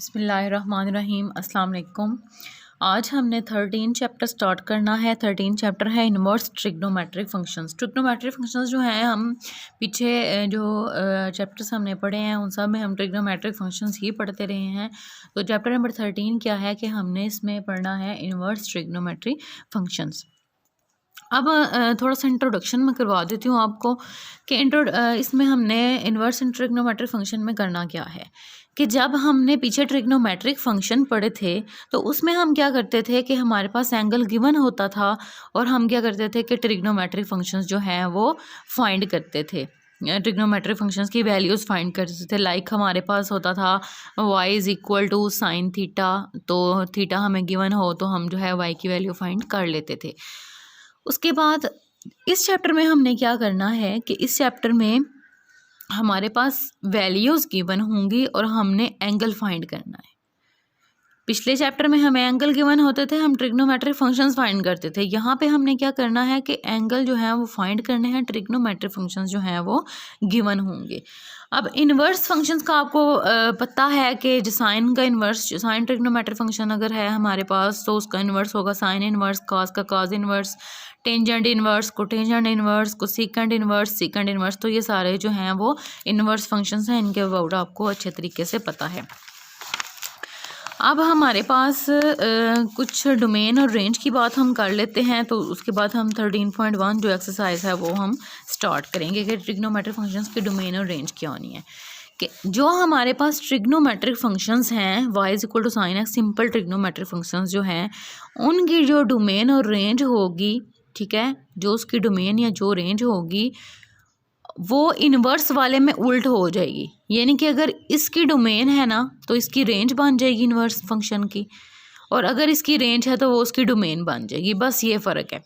बिस्मिल्लाहिर्रहमानिर्रहीम अस्सलाम वालेकुम। आज हमने 13 चैप्टर स्टार्ट करना है। 13 चैप्टर है inverse trigonometric functions. Trigonometric functions जो हैं हम पीछे जो चैप्टर्स हमने पढ़े हैं उन सब में हम ट्रिग्नोमेट्रिक फंक्शंस ही पढ़ते रहे हैं। तो चैप्टर नंबर 13 क्या है कि हमने इसमें पढ़ना है इन्वर्स ट्रिग्नोमेट्रिक फंक्शंस। अब थोड़ा सा इंट्रोडक्शन में करवा देती हूँ आपको कि इसमें हमने इन्वर्स ट्रिग्नोमेट्रिक फंक्शन में करना क्या है कि जब हमने पीछे ट्रिग्नोमेट्रिक फंक्शन पढ़े थे तो उसमें हम क्या करते थे कि हमारे पास एंगल गिवन होता था और हम क्या करते थे कि ट्रिग्नोमेट्रिक फंक्शंस जो हैं वो फाइंड करते थे। ट्रिग्नोमेट्रिक फंक्शंस की वैल्यूज़ फाइंड करते थे। लाइक हमारे पास होता था y is equal to sine theta, तो थीटा हमें गिवन हो तो हम जो है y की वैल्यू फाइंड कर लेते थे। उसके बाद इस चैप्टर में हमने क्या करना है कि इस चैप्टर में हमारे पास वैल्यूज़ गिवन होंगी और हमने एंगल फाइंड करना है। पिछले चैप्टर में हमें एंगल गिवन होते थे, हम ट्रिग्नोमेट्रिक फंक्शंस फाइंड करते थे। यहाँ पे हमने क्या करना है कि एंगल जो है वो फाइंड करने हैं, ट्रिग्नोमेट्रिक फंक्शंस जो हैं वो गिवन होंगे। अब इन्वर्स फंक्शंस का आपको पता है कि जो साइन का इन्वर्स, साइन ट्रिग्नोमेट्रिक फंक्शन अगर है हमारे पास तो उसका इन्वर्स होगा साइन इन्वर्स, कॉस का cos inverse, tangent inverse, cotangent inverse, cosecant inverse, second inverse. तो ये सारे जो हैं वो इन्वर्स फंक्शंस हैं, इनके अबाउट आपको अच्छे तरीके से पता है। अब हमारे पास कुछ डोमेन और रेंज की बात हम कर लेते हैं, तो उसके बाद हम 13.1 जो एक्सरसाइज है वो हम स्टार्ट करेंगे कि ट्रिग्नोमेट्रिक फंक्शंस की डोमेन और रेंज क्या होनी है। कि जो हमारे पास ट्रिग्नोमेट्रिक फंक्शंस हैं y is equal to sine X, simple trigonometric functions जो हैं उनकी जो डोमेन और रेंज होगी, ठीक है, जो उसकी डोमेन या जो रेंज होगी वो इन्वर्स वाले में उल्ट हो जाएगी। यानी कि अगर इसकी डोमेन है ना तो इसकी रेंज बन जाएगी इन्वर्स फंक्शन की, और अगर इसकी रेंज है तो वो उसकी डोमेन बन जाएगी। बस ये फ़र्क है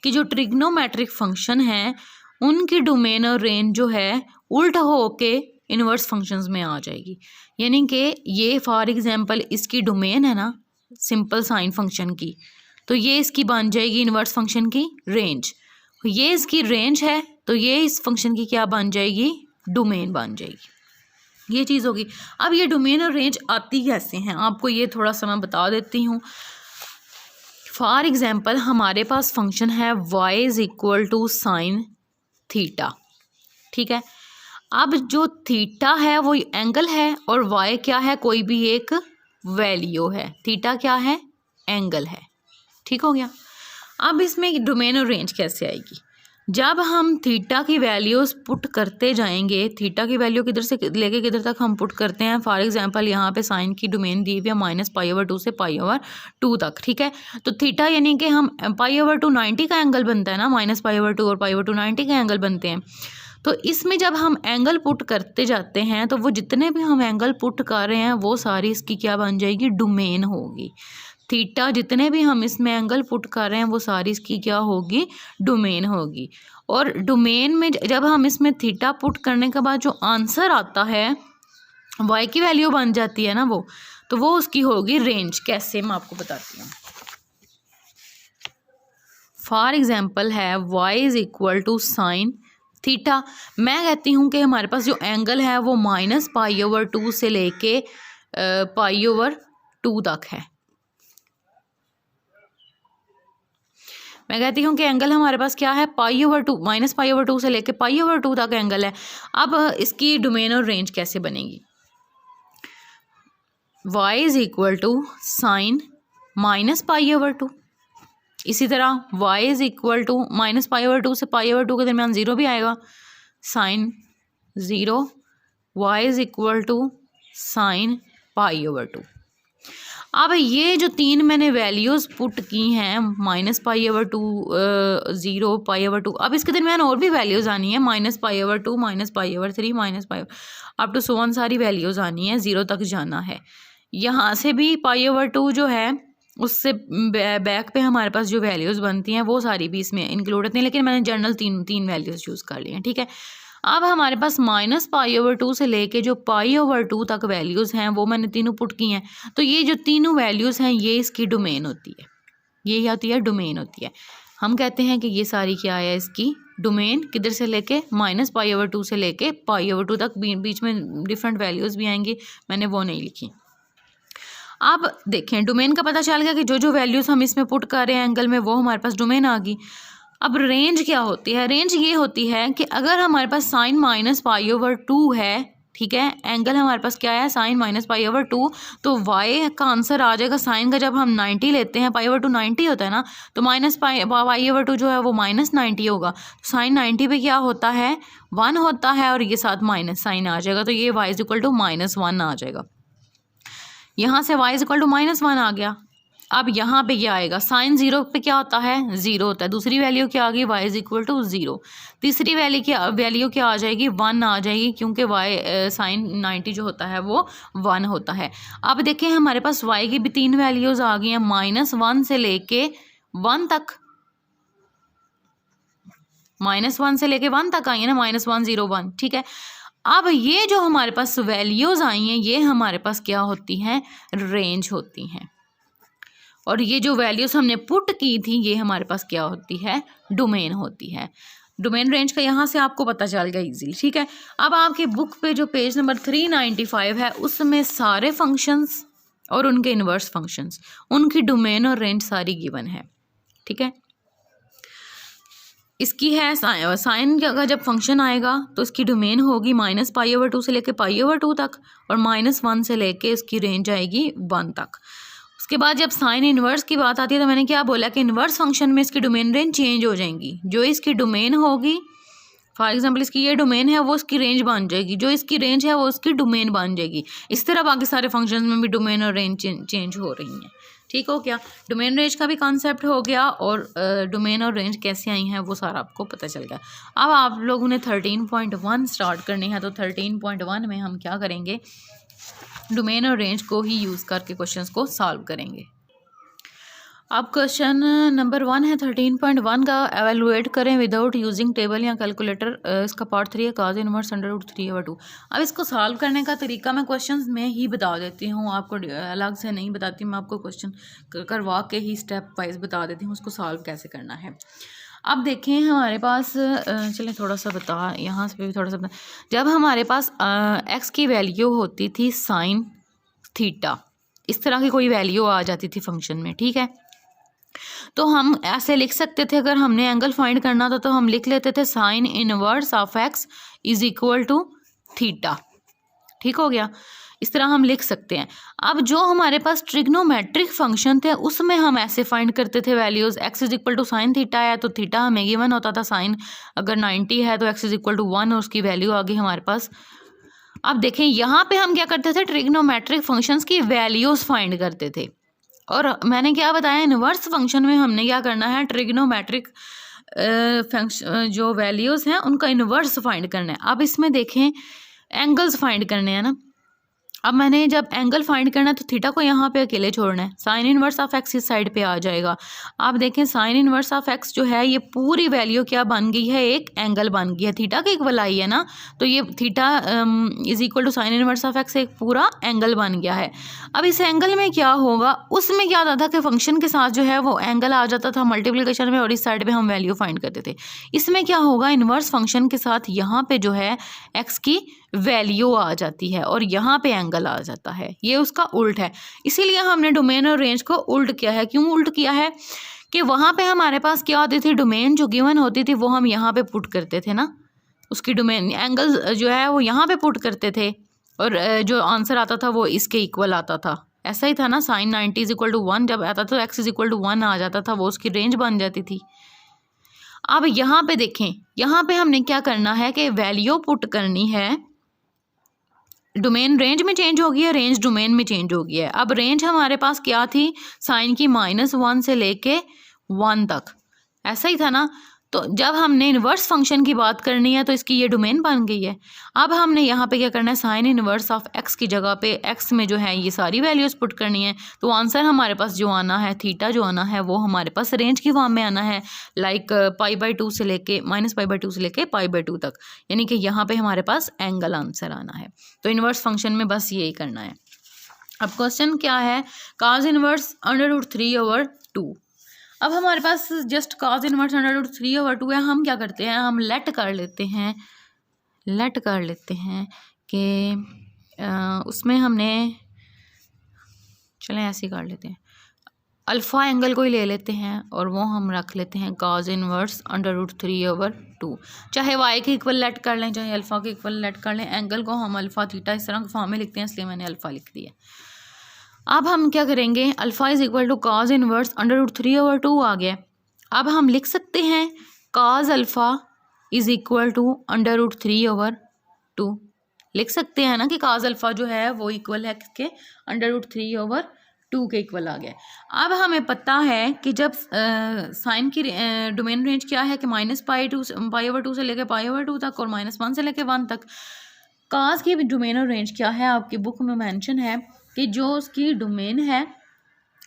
कि जो ट्रिग्नोमेट्रिक फंक्शन है उनकी डोमेन और रेंज जो है उल्ट हो के इन्वर्स फंक्शंस में आ जाएगी। यानी कि ये फॉर एग्जांपल इसकी डोमेन है ना सिंपल साइन फंक्शन की, तो ये इसकी बन जाएगी इन्वर्स फंक्शन की रेंज। ये इसकी रेंज है तो ये इस फंक्शन की क्या बन जाएगी, डोमेन बन जाएगी। ये चीज़ होगी। अब ये डोमेन और रेंज आती कैसे हैं आपको ये थोड़ा सा मैं बता देती हूँ। फॉर एग्जांपल हमारे पास फंक्शन है y is equal to sine theta, ठीक है। अब जो थीटा है वो एंगल है और y क्या है, कोई भी एक वैल्यू है। थीटा क्या है, एंगल है, ठीक हो गया। अब इसमें डोमेन और रेंज कैसे आएगी, जब हम थीटा की वैल्यूज़ पुट करते जाएंगे, थीटा की वैल्यू किधर से लेके किधर तक हम पुट करते हैं। फॉर एग्जांपल यहाँ पे साइन की डोमेन दी हुई है -π/2 से π/2 तक, ठीक है। तो थीटा यानी कि हम π/2 90 का एंगल बनता है ना, -π/2 और π/2 90 का एंगल बनते हैं। तो इसमें जब हम एंगल पुट करते जाते हैं तो वो जितने भी हम एंगल पुट कर रहे हैं वो सारी इसकी क्या बन जाएगी, डोमेन होगी। थीटा जितने भी हम इसमें एंगल पुट कर रहे हैं वो सारी इसकी क्या होगी, डोमेन होगी। और डोमेन में जब हम इसमें थीटा पुट करने के बाद जो आंसर आता है y की वैल्यू बन जाती है ना वो, तो वो उसकी होगी रेंज। कैसे मैं आपको बताती हूँ। फॉर एग्जांपल है y is equal to sine theta. मैं कहती हूँ कि हमारे पास जो एंगल है वो -π/2 से लेके π/2 तक है। मैं कहती हूँ कि एंगल हमारे पास क्या है, π/2, -π/2 से लेके π/2 तक एंगल है। अब इसकी डोमेन और रेंज कैसे बनेगी। y is equal to sine -π/2, इसी तरह y इज़ इक्वल टू -π/2 से π/2 के दरमियान 0 भी आएगा, sine 0। y is equal to sine π/2। अब ये जो तीन मैंने वैल्यूज़ पुट की हैं -π/2, 0, π/2, अब इसके दरमियान और भी वैल्यूज़ आनी है, -π/2, -π/3, -π अप टू 1 सारी वैल्यूज़ आनी है, 0 तक जाना है। यहाँ से भी π/2 जो है उससे बैक पे हमारे पास जो वैल्यूज़ बनती हैं वो सारी भी इसमें इंक्लूड होती हैं, लेकिन मैंने जनरल तीन वैल्यूज़ चूज़ कर ली हैं, ठीक है। अब हमारे पास -π/2 से लेके जो π/2 तक वैल्यूज़ हैं वो मैंने तीनों पुट की हैं। तो ये जो तीनों वैल्यूज़ हैं ये इसकी डोमेन होती है, ये क्या होती है, डोमेन होती है। हम कहते हैं कि ये सारी क्या है, इसकी डोमेन किधर से लेके -π/2 से लेके π/2 तक, बीच में डिफरेंट वैल्यूज़ भी आएंगी, मैंने वो नहीं लिखी। अब देखें डोमेन का पता चल गया कि जो जो वैल्यूज़ हम इसमें पुट कर रहे हैं एंगल में वो हमारे पास डोमेन आ गई। अब रेंज क्या होती है? रेंज ये होती है कि अगर हमारे पास साइन माइनस पाई ओवर 2 है, ठीक है, एंगल हमारे पास क्या है साइन माइनस पाई ओवर 2, तो वाई का आंसर आ जाएगा साइन का जब हम 90 लेते हैं, पाई ओवर 2 90 होता है ना, तो माइनस पाई ओवर 2 जो है वो माइनस 90 होगा। साइन 90 पे क्या होता है 1 होता है और ये साथ माइनस साइन आ जाएगा, तो ये वाई इज इक्वल टू -1 आ जाएगा। यहाँ से y इज इक्वल टू -1 आ गया। अब यहाँ पे क्या आएगा साइन 0 पे क्या होता है 0 होता है। दूसरी वैल्यू क्या आ गई y इज इक्वल टू 0। तीसरी वैल्यू क्या आ जाएगी 1 आ जाएगी, क्योंकि y साइन 90 जो होता है वो 1 होता है। अब देखें हमारे पास y की भी 3 वैल्यूज़ आ गई हैं, -1 से लेके 1 तक, -1 से लेके 1 तक आई है ना, -1 0 1, ठीक है। अब ये जो हमारे पास वैल्यूज़ आई हैं ये हमारे पास क्या होती हैं रेंज होती हैं, और ये जो वैल्यूज़ हमने पुट की थी ये हमारे पास क्या होती है डोमेन होती है। डोमेन रेंज का यहाँ से आपको पता चल गया इजीली, ठीक है। अब आपके बुक पे जो पेज नंबर 395 है उसमें सारे फंक्शंस और उनके इन्वर्स फंक्शंस, उनकी डोमेन और रेंज सारी गिवन है, ठीक है। इसकी है साइन का जब फंक्शन आएगा तो इसकी डोमेन होगी -π/2 से लेके π/2 तक, और -1 से लेके इसकी रेंज आएगी 1 तक। उसके बाद जब साइन इन्वर्स की बात आती है तो मैंने क्या बोला कि इन्वर्स फंक्शन में इसकी डोमेन रेंज चेंज हो जाएंगी। जो इसकी डोमेन होगी, फॉर एग्जांपल इसकी ये डोमेन है वो इसकी रेंज बन जाएगी, जो इसकी रेंज है वो इसकी डोमेन बन जाएगी। इस तरह बाकी सारे फंक्शंस में भी डोमेन और रेंज चेंज हो रही हैं, ठीक हो गया। डोमेन रेंज का भी कॉन्सेप्ट हो गया और डोमेन और रेंज कैसे आई हैं वो सारा आपको पता चल गया। अब आप लोगों ने 13.1 स्टार्ट करनी है, तो 13.1 में हम क्या करेंगे डोमेन और रेंज को ही यूज़ करके क्वेश्चंस को सॉल्व करेंगे। अब क्वेश्चन नंबर 1 है 13.1 का, एवेलुएट करें विदाउट यूजिंग टेबल या कैलकुलेटर। इसका पार्ट 3 है काज इनवर्स √3/2। अब इसको सॉल्व करने का तरीका मैं क्वेश्चंस में ही बता देती हूँ, आपको अलग से नहीं बताती, मैं आपको क्वेश्चन करवा के ही स्टेप वाइज बता देती हूँ उसको सॉल्व कैसे करना है। अब देखें हमारे पास चलें थोड़ा सा बता यहाँ से भी थोड़ा सा बता, जब हमारे पास एक्स की वैल्यू होती थी साइन थीटा, इस तरह की कोई वैल्यू आ जाती थी फंक्शन में, ठीक है, तो हम ऐसे लिख सकते थे। अगर हमने एंगल फाइंड करना था तो हम लिख लेते थे sine inverse of X is equal to theta, ठीक हो गया। इस तरह हम लिख सकते हैं। अब जो हमारे पास ट्रिग्नोमेट्रिक फंक्शन थे उसमें हम ऐसे फाइंड करते थे values, X is equal to sine theta है तो थीटा हमें गिवन होता था, साइन अगर 90 है तो एक्स इज इक्वल टू 1 और उसकी वैल्यू आ गई हमारे पास। अब देखें यहाँ पे हम क्या करते थे ट्रिग्नोमेट्रिक फंक्शंस की वैल्यूज़ फाइंड करते थे, और मैंने क्या बताया इनवर्स फंक्शन में हमने क्या करना है ट्रिग्नोमेट्रिक फंक्शन जो वैल्यूज़ हैं उनका इनवर्स फाइंड करना है। अब इसमें देखें एंगल्स फाइंड करने हैं ना, अब मैंने जब एंगल फाइंड करना है तो थीटा को यहाँ पे अकेले छोड़ना है, साइन इनवर्स ऑफ एक्स इस साइड पे आ जाएगा। आप देखें साइन इनवर्स ऑफ एक्स जो है ये पूरी वैल्यू क्या बन गई है एक एंगल बन गई है, थीटा की इक्वल आई है ना, तो ये theta is equal to sine inverse of X एक पूरा एंगल बन गया है। अब इस एंगल में क्या होगा, उसमें क्या होता था कि फंक्शन के साथ जो है वो एंगल आ जाता था मल्टीप्लिकेशन में और इस साइड पर हम वैल्यू फाइंड करते थे। इसमें क्या होगा इनवर्स फंक्शन के साथ यहाँ पे जो है एक्स की वैल्यू आ जाती है और यहाँ पे एंगल आ जाता है, ये उसका उल्ट है। इसीलिए हमने डोमेन और रेंज को उल्ट किया है। क्यों उल्ट किया है कि वहाँ पे हमारे पास क्या होती थी डोमेन जो गिवन होती थी वो हम यहाँ पे पुट करते थे ना, उसकी डोमेन एंगल जो है वो यहाँ पे पुट करते थे और जो आंसर आता था वो इसके इक्वल आता था। ऐसा ही था ना, साइन 90 इज इक्वल टू 1 जब आता था तो एक्स इज इक्वल टू 1 आ जाता था, वो उसकी रेंज बन जाती थी। अब यहाँ पे देखें, यहाँ पे हमने क्या करना है कि वैल्यू पुट करनी है, डोमेन रेंज में चेंज हो गई है, रेंज डोमेन में चेंज हो गया है। अब रेंज हमारे पास क्या थी साइन की -1 से लेके 1 तक, ऐसा ही था ना। तो जब हमने इन्वर्स फंक्शन की बात करनी है तो इसकी ये डोमेन बन गई है। अब हमने यहाँ पे क्या करना है साइन इन्वर्स ऑफ एक्स की जगह पे एक्स में जो है ये सारी वैल्यूज़ पुट करनी है, तो आंसर हमारे पास जो आना है थीटा जो आना है वो हमारे पास रेंज की फॉर्म में आना है, लाइक π/2 से लेके -π/2 से लेके π/2 तक, यानी कि यहाँ पे हमारे पास एंगल आंसर आना है। तो इन्वर्स फंक्शन में बस यही करना है। अब क्वेश्चन क्या है, काज इन्वर्स √3/2। अब हमारे पास जस्ट काज इनवर्स √3/2 है। हम क्या करते हैं, हम लेट कर लेते हैं कि उसमें हमने चलें ऐसे ही कर लेते हैं। अल्फ़ा एंगल को ही ले लेते हैं और वो हम रख लेते हैं cos इनवर्स √3/2। चाहे y के इक्वल लेट कर लें, चाहे अल्फ़ा के इक्वल लेट कर लें, एंगल को हम अल्फ़ा थीटा इस तरह के फॉर्म में लिखते हैं, इसलिए मैंने अल्फ़ा लिख दिया। अब हम क्या करेंगे, alpha is equal to cos inverse √3/2 आ गया। अब हम लिख सकते हैं cos alpha is equal to √3/2। लिख सकते हैं ना कि cos अल्फ़ा जो है वो इक्वल है किसके, √3/2 के इक्वल आ गया। अब हमें पता है कि जब साइन की डोमेन रेंज क्या है कि -π/2 से लेकर π/2 तक और -1 से लेकर 1 तक। cos की डोमेन रेंज क्या है, आपकी बुक में मेंशन है कि जो उसकी डोमेन है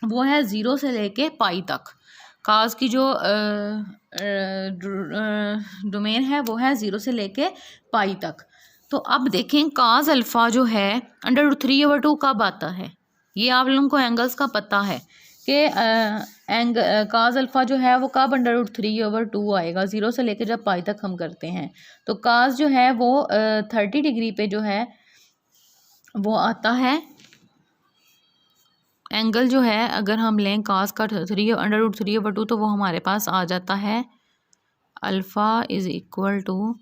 वो है 0 से लेके पाई तक। cos की जो डोमेन है वो है 0 से लेके पाई तक। तो अब देखें cos अल्फ़ा जो है √3/2 कब आता है, ये आप लोगों को एंगल्स का पता है कि cos अल्फ़ा जो है वो कब √3/2 आएगा, 0 से लेके जब पाई तक हम करते हैं। तो cos जो है वो 30 डिग्री पे जो है वो आता है, एंगल जो है अगर हम लें cos का √3/2 तो वो हमारे पास आ जाता है अल्फ़ा इज़ इक्वल टू,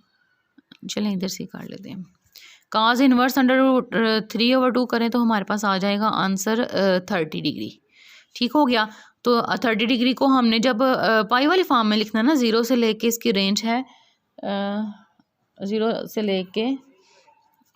चलें इधर से कर लेते हैं, cos इनवर्स √3/2 करें तो हमारे पास आ जाएगा आंसर 30 डिग्री। ठीक हो गया। तो 30 डिग्री को हमने जब पाई वाली फॉर्म में लिखना ना, 0 से लेके इसकी रेंज है 0 से लेके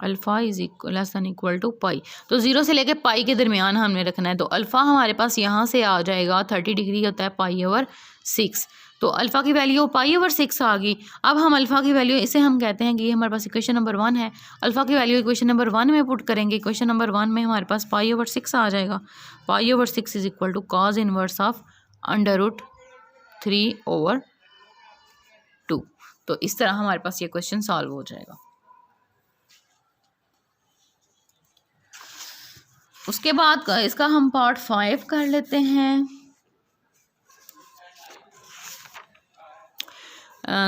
alpha is less than equal to pi, तो 0 से लेके पाई के दरमियान हमने रखना है। तो अल्फ़ा हमारे पास यहाँ से आ जाएगा 30 डिग्री होता है π/6। तो अल्फ़ा की वैल्यू π/6 आ गई। अब हम अल्फ़ा की वैल्यू, इसे हम कहते हैं कि ये हमारे पास इक्वेशन नंबर 1 है। अल्फ़ा की वैल्यू इक्वेशन नंबर 1 में पुट करेंगे, इक्वेशन नंबर 1 में हमारे पास π/6 आ जाएगा। π/6 is equal to cos inverse of √3/2। तो इस तरह हमारे पास ये क्वेश्चन सॉल्व हो जाएगा। उसके बाद इसका हम पार्ट 5 कर लेते हैं।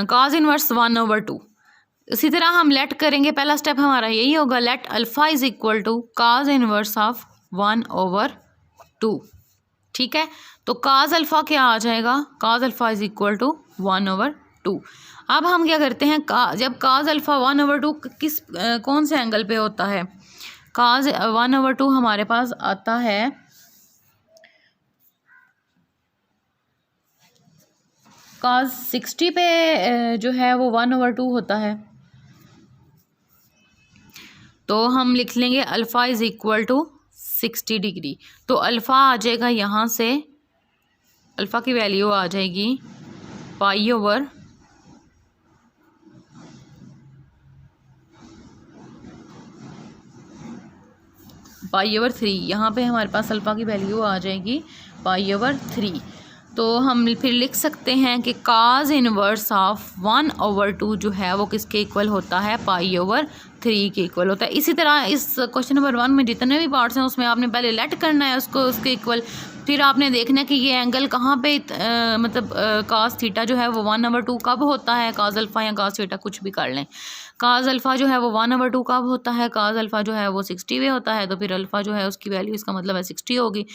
cos inverse 1/2। इसी तरह हम लेट करेंगे, पहला स्टेप हमारा यही होगा, let alpha is equal to cos inverse of 1/2। ठीक है, तो cos अल्फ़ा क्या आ जाएगा, cos alpha is equal to 1/2। अब हम क्या करते हैं, जब cos अल्फ़ा 1/2 किस कौन से एंगल पे होता है, cos 1/2 हमारे पास आता है cos 60 पे जो है वो 1/2 होता है। तो हम लिख लेंगे alpha is equal to 60 degree. तो अल्फ़ा आ जाएगा यहाँ से, अल्फ़ा की वैल्यू आ जाएगी π/3। यहाँ पे हमारे पास अल्फ़ा की वैल्यू आ जाएगी π/3। तो हम फिर लिख सकते हैं कि cos इनवर्स ऑफ 1/2 जो है वो किसके इक्वल होता है, π/3 के इक्वल होता है। इसी तरह इस क्वेश्चन नंबर 1 में जितने भी पार्ट्स हैं उसमें आपने पहले लेट करना है उसको, उसके इक्वल, फिर आपने देखना है कि ये एंगल कहाँ पे मतलब cos थीटा जो है वो 1/2 कब होता है, cos अल्फ़ा या cos थीटा कुछ भी कर लें। cos अल्फ़ा जो है वो 1/2 कब होता है, cos अल्फ़ा जो है वो 60 पे होता है। तो फिर अल्फ़ा जो है उसकी वैल्यू, इसका मतलब है 60 होगी।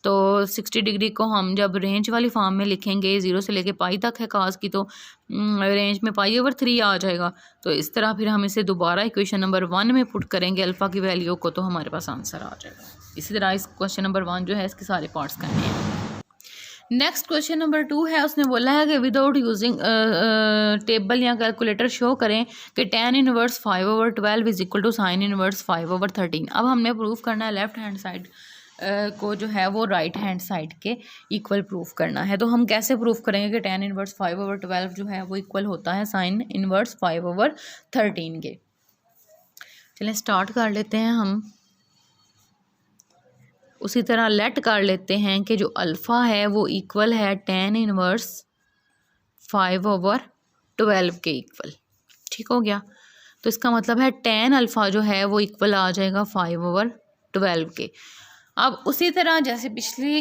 तो 60 डिग्री को हम जब रेंज वाली फॉर्म में लिखेंगे, 0 से लेके पाई तक है cos की, तो रेंज में π/3 आ जाएगा। तो इस तरह फिर हम इसे दोबारा इक्वेशन नंबर 1 में पुट करेंगे अल्फ़ा की वैल्यू को, तो हमारे पास आंसर आ जाएगा। इसी तरह इस क्वेश्चन नंबर 1 जो है इसके सारे पार्ट्स करने हैं। नेक्स्ट क्वेश्चन नंबर 2 है, उसने बोला है कि विदाउट यूजिंग टेबल या कैलकुलेटर शो करें कि tan inverse 5/12 is equal to sine inverse 5/13। अब हमने प्रूफ करना है लेफ्ट हैंड साइड को जो है वो राइट हैंड साइड के इक्वल प्रूफ करना है। तो हम कैसे प्रूफ करेंगे कि tan इनवर्स 5/12 जो है वो इक्वल होता है साइन इनवर्स 5/13 के। चलें स्टार्ट कर लेते हैं हम। उसी तरह लेट कर लेते हैं कि जो अल्फ़ा है वो इक्वल है tan इनवर्स 5/12 के इक्वल। ठीक हो गया। तो इसका मतलब है tan अल्फ़ा जो है वो इक्वल आ जाएगा 5/12 के। अब उसी तरह जैसे पिछली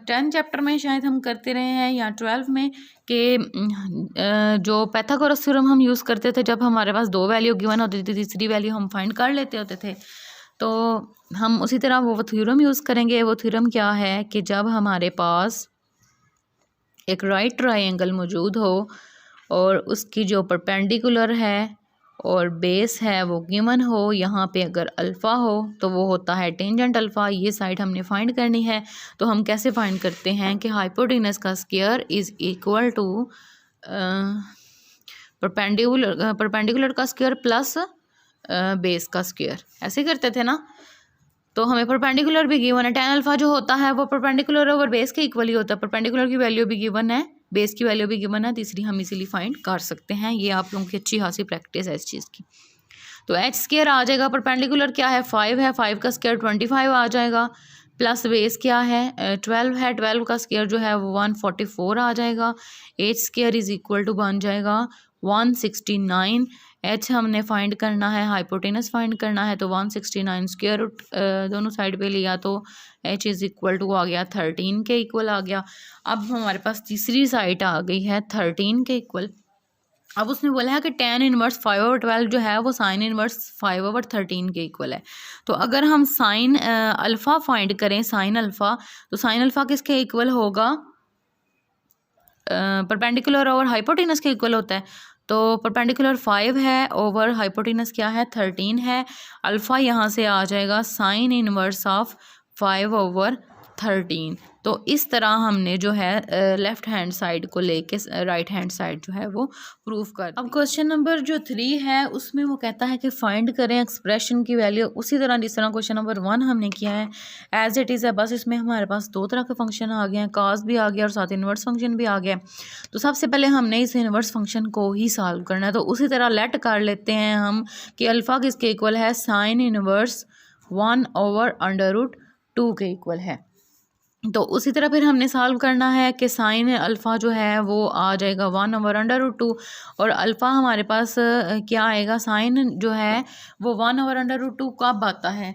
10 चैप्टर में शायद हम करते रहे हैं या 12 में कि जो पाइथागोरस थ्योरम हम यूज़ करते थे, जब हमारे पास 2 वैल्यू गिवन होती थी, तीसरी वैल्यू हम फाइंड कर लेते होते थे। तो हम उसी तरह वो थ्योरम यूज़ करेंगे। वो थ्योरम क्या है कि जब हमारे पास एक राइट ट्रायंगल मौजूद हो और उसकी जो परपेंडिकुलर है और बेस है वो गिवन हो, यहाँ पे अगर अल्फ़ा हो तो वो होता है टेंजेंट अल्फ़ा। ये साइड हमने फाइंड करनी है। तो हम कैसे फाइंड करते हैं कि हाइपोटेनस का square is equal to perpendicular का स्क्वायर प्लस बेस का स्क्वायर, ऐसे करते थे ना। तो हमें परपेंडिकुलर भी गिवन है, tan अल्फ़ा जो होता है वो परपेंडिकुलर ओवर बेस के इक्वल ही होता है। परपेंडिकुलर की वैल्यू भी गिवन है, बेस की वैल्यू भी गिवन है, तीसरी हम इसीलिए फाइंड कर सकते हैं। ये आप लोगों की अच्छी खासी प्रैक्टिस है इस चीज़ की। तो एच स्क्वायर आ जाएगा, परपेंडिकुलर क्या है 5 है, 5 का स्क्वायर 25 आ जाएगा, प्लस बेस क्या है 12 है, 12 का स्क्वायर जो है वो 144 आ जाएगा। H square is equal to बन जाएगा 169। एच हमने फाइंड करना है, हाइपोटेनस फाइंड करना है, तो 169 स्क्वायर रूट दोनों साइड पे लिया तो एच इज़ इक्वल टू आ गया 13 के इक्वल आ गया। अब हमारे पास तीसरी साइड आ गई है 13 के इक्वल। अब उसने बोला है कि tan इनवर्स 5/12 जो है वो साइन इनवर्स 5/13 के इक्वल है। तो अगर हम साइन अल्फ़ा फाइंड करें, साइन अल्फ़ा, तो साइन अल्फ़ा किसके इक्वल होगा, परपेंडिकुलर और हाइपोटेनस के इक्वल होता है। तो परपेंडिकुलर 5 है ओवर हाइपोटेनस क्या है 13 है। अल्फ़ा यहाँ से आ जाएगा साइन इनवर्स ऑफ 5/13। तो इस तरह हमने जो है लेफ़्ट हैंड साइड को लेके राइट हैंड साइड जो है वो प्रूफ कर। अब क्वेश्चन नंबर जो 3 है उसमें वो कहता है कि फाइंड करें एक्सप्रेशन की वैल्यू, उसी तरह जिस तरह क्वेश्चन नंबर 1 हमने किया है एज इट इज़ है। बस इसमें हमारे पास दो तरह के फंक्शन आ गए हैं, काज भी आ गया और साथ इन्वर्स फंक्शन भी आ गया। तो सबसे पहले हमने इस इन्वर्स फंक्शन को ही सॉल्व करना है। तो उसी तरह लेट कर लेते हैं हम कि अल्फ़ा किसके इक्वल है, साइन इनवर्स 1/√2 के इक्वल है। तो उसी तरह फिर हमने सॉल्व करना है कि साइन अल्फ़ा जो है वो आ जाएगा 1/√2 और अल्फ़ा हमारे पास क्या आएगा, साइन जो है वो 1/√2 कब आता है,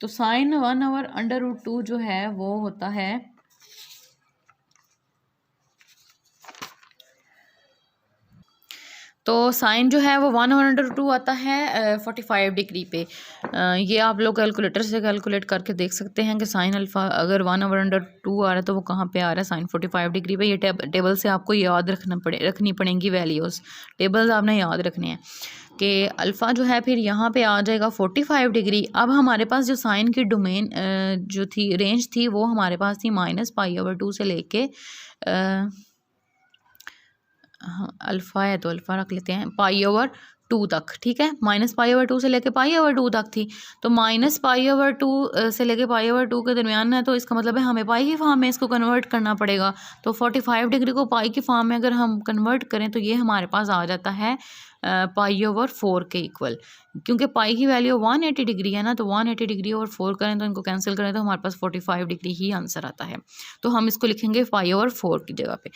तो साइन 1/√2 जो है वो होता है तो साइन जो है वो 1/√2 आता है 45 डिग्री पे। ये आप लोग कैलकुलेटर से कैलकुलेट करके देख सकते हैं कि साइन अल्फ़ा अगर 1/√2 आ रहा है तो वो कहाँ पे आ रहा है, साइन 45 डिग्री पे। ये टेबल से आपको याद रखनी पड़ेंगी वैल्यूज़, टेबल्स आपने याद रखने हैं कि अल्फ़ा जो है फिर यहाँ पे आ जाएगा 45 डिग्री। अब हमारे पास जो साइन की डोमेन जो थी, रेंज थी, वो हमारे पास थी -π/2 से लेके हाँ अल्फ़ा है तो अल्फ़ा रख लेते हैं π/2 तक, ठीक है। -π/2 से लेके π/2 तक थी, तो -π/2 से लेके π/2 के दरमियान है, तो इसका मतलब है हमें पाई की फॉर्म में इसको कन्वर्ट करना पड़ेगा। तो 45 डिग्री को पाई की फॉर्म में अगर हम कन्वर्ट करें तो ये हमारे पास आ जाता है π/4 के इक्वल, क्योंकि पाई की वैल्यू 180 डिग्री है ना, तो 180 डिग्री और 4 करें तो इनको कैंसिल करें तो हमारे पास 45 डिग्री ही आंसर आता है। तो हम इसको लिखेंगे π/4 की जगह पे,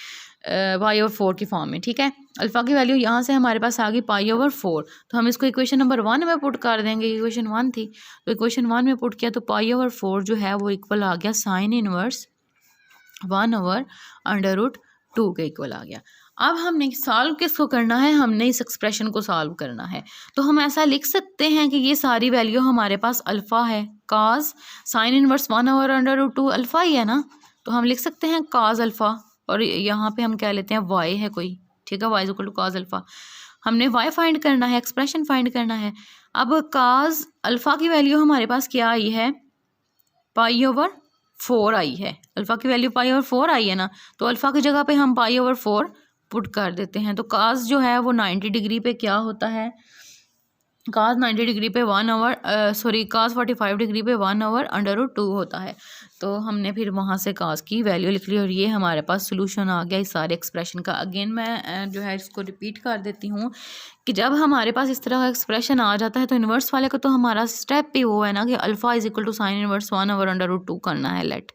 π/4 की फॉर्म में, ठीक है। अल्फ़ा की वैल्यू यहाँ से हमारे पास आ गई π/4, तो हम इसको इक्वेशन नंबर 1 में पुट कर देंगे। इक्वेशन 1 थी तो इक्वेशन 1 में पुट किया तो π/4 जो है वो इक्वल आ गया साइन इनवर्स 1/√2 के इक्वल आ गया। अब हमने सॉल्व किसको करना है, हमने इस एक्सप्रेशन को सॉल्व करना है। तो हम ऐसा लिख सकते हैं कि ये सारी वैल्यू हमारे पास अल्फ़ा है, काज साइन इनवर्स 1/√2 अल्फ़ा ही है ना, तो हम लिख सकते हैं काज अल्फ़ा, और यहाँ पे हम क्या लेते हैं वाई है कोई, ठीक है, y equal to cos alpha. हमने वाई फाइंड करना है, एक्सप्रेशन फाइंड करना है। अब काज अल्फ़ा की वैल्यू हमारे पास क्या आई है, π/4 आई है। अल्फ़ा की वैल्यू π/4 आई है ना, तो अल्फ़ा की जगह पे हम π/4 पुट कर देते हैं। तो काज जो है वो 90 डिग्री पे क्या होता है, काज 90 डिग्री पे काज 45 डिग्री पे 1/√2 होता है। तो हमने फिर वहाँ से काज की वैल्यू लिख ली और ये हमारे पास सोल्यूशन आ गया इस सारे एक्सप्रेशन का। अगेन मैं जो है इसको रिपीट कर देती हूँ कि जब हमारे पास इस तरह का एक्सप्रेशन आ जाता है तो इन्वर्स वाले का तो हमारा स्टेप ही वो है ना कि alpha is equal to sine inverse 1/√2 करना है लेट,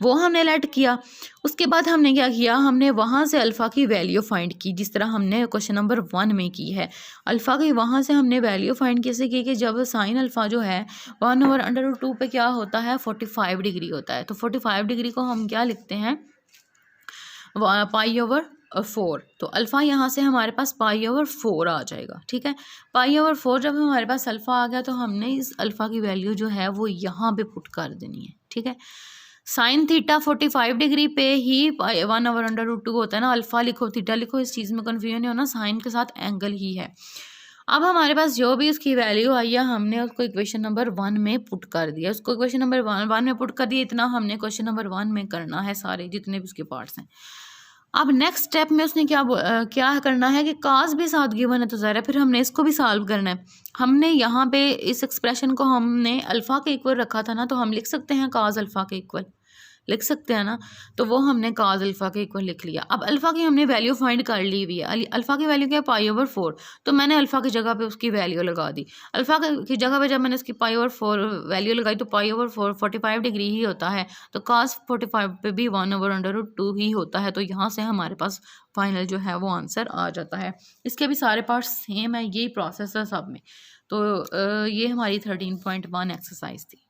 वो हमने लेट किया। उसके बाद हमने क्या किया, हमने वहाँ से अल्फ़ा की वैल्यू फाइंड की, जिस तरह हमने क्वेश्चन नंबर 1 में की है। अल्फ़ा की वहाँ से हमने वैल्यू फाइंड कैसे की कि जब साइन अल्फ़ा जो है 1/√2 पे क्या होता है 45 डिग्री होता है। तो 45 डिग्री को हम क्या लिखते हैं, 4, तो अल्फ़ा यहाँ से हमारे पास π/4 आ जाएगा, ठीक है। π/4 जब हमारे पास अल्फ़ा आ गया तो हमने इस अल्फ़ा की वैल्यू जो है वो यहाँ पे पुट कर देनी है, ठीक है। साइन थीटा 45 डिग्री पे ही 1/√2 होता है ना, अल्फ़ा लिखो थीटा लिखो, इस चीज़ में कन्फ्यूजन नहीं होना, साइन के साथ एंगल ही है। अब हमारे पास जो भी उसकी वैल्यू आई है हमने उसको इक्वेशन नंबर 1 में पुट कर दिया, उसको इक्वेशन नंबर 1 में पुट कर दिया। इतना हमने क्वेश्चन नंबर 1 में करना है, सारे जितने भी उसके पार्ट्स हैं। अब नेक्स्ट स्टेप में उसने क्या करना है कि काज भी साथ गिवन है तो ज़ाहिर है फिर हमने इसको भी सॉल्व करना है। हमने यहाँ पे इस एक्सप्रेशन को हमने अल्फ़ा के इक्वल रखा था ना, तो हम लिख सकते हैं काज अल्फ़ा के इक्वल, लिख सकते हैं ना, तो वो हमने काज अल्फ़ा के इक्वल लिख लिया। अब अल्फ़ा की हमने वैल्यू फाइंड कर ली हुई है। अल्फ़ा की वैल्यू क्या है, π/4, तो मैंने अल्फ़ा की जगह पे उसकी वैल्यू लगा दी। अल्फ़ा की जगह पे जब मैंने उसकी π/4 वैल्यू लगाई तो π/4 45 डिग्री ही होता है, तो cos 45 पे भी 1/√2 ही होता है। तो यहाँ से हमारे पास फाइनल जो है वो आंसर आ जाता है। इसके भी सारे पार्ट सेम है, यही प्रोसेस है सब में। तो ये हमारी 13.1 एक्सरसाइज थी।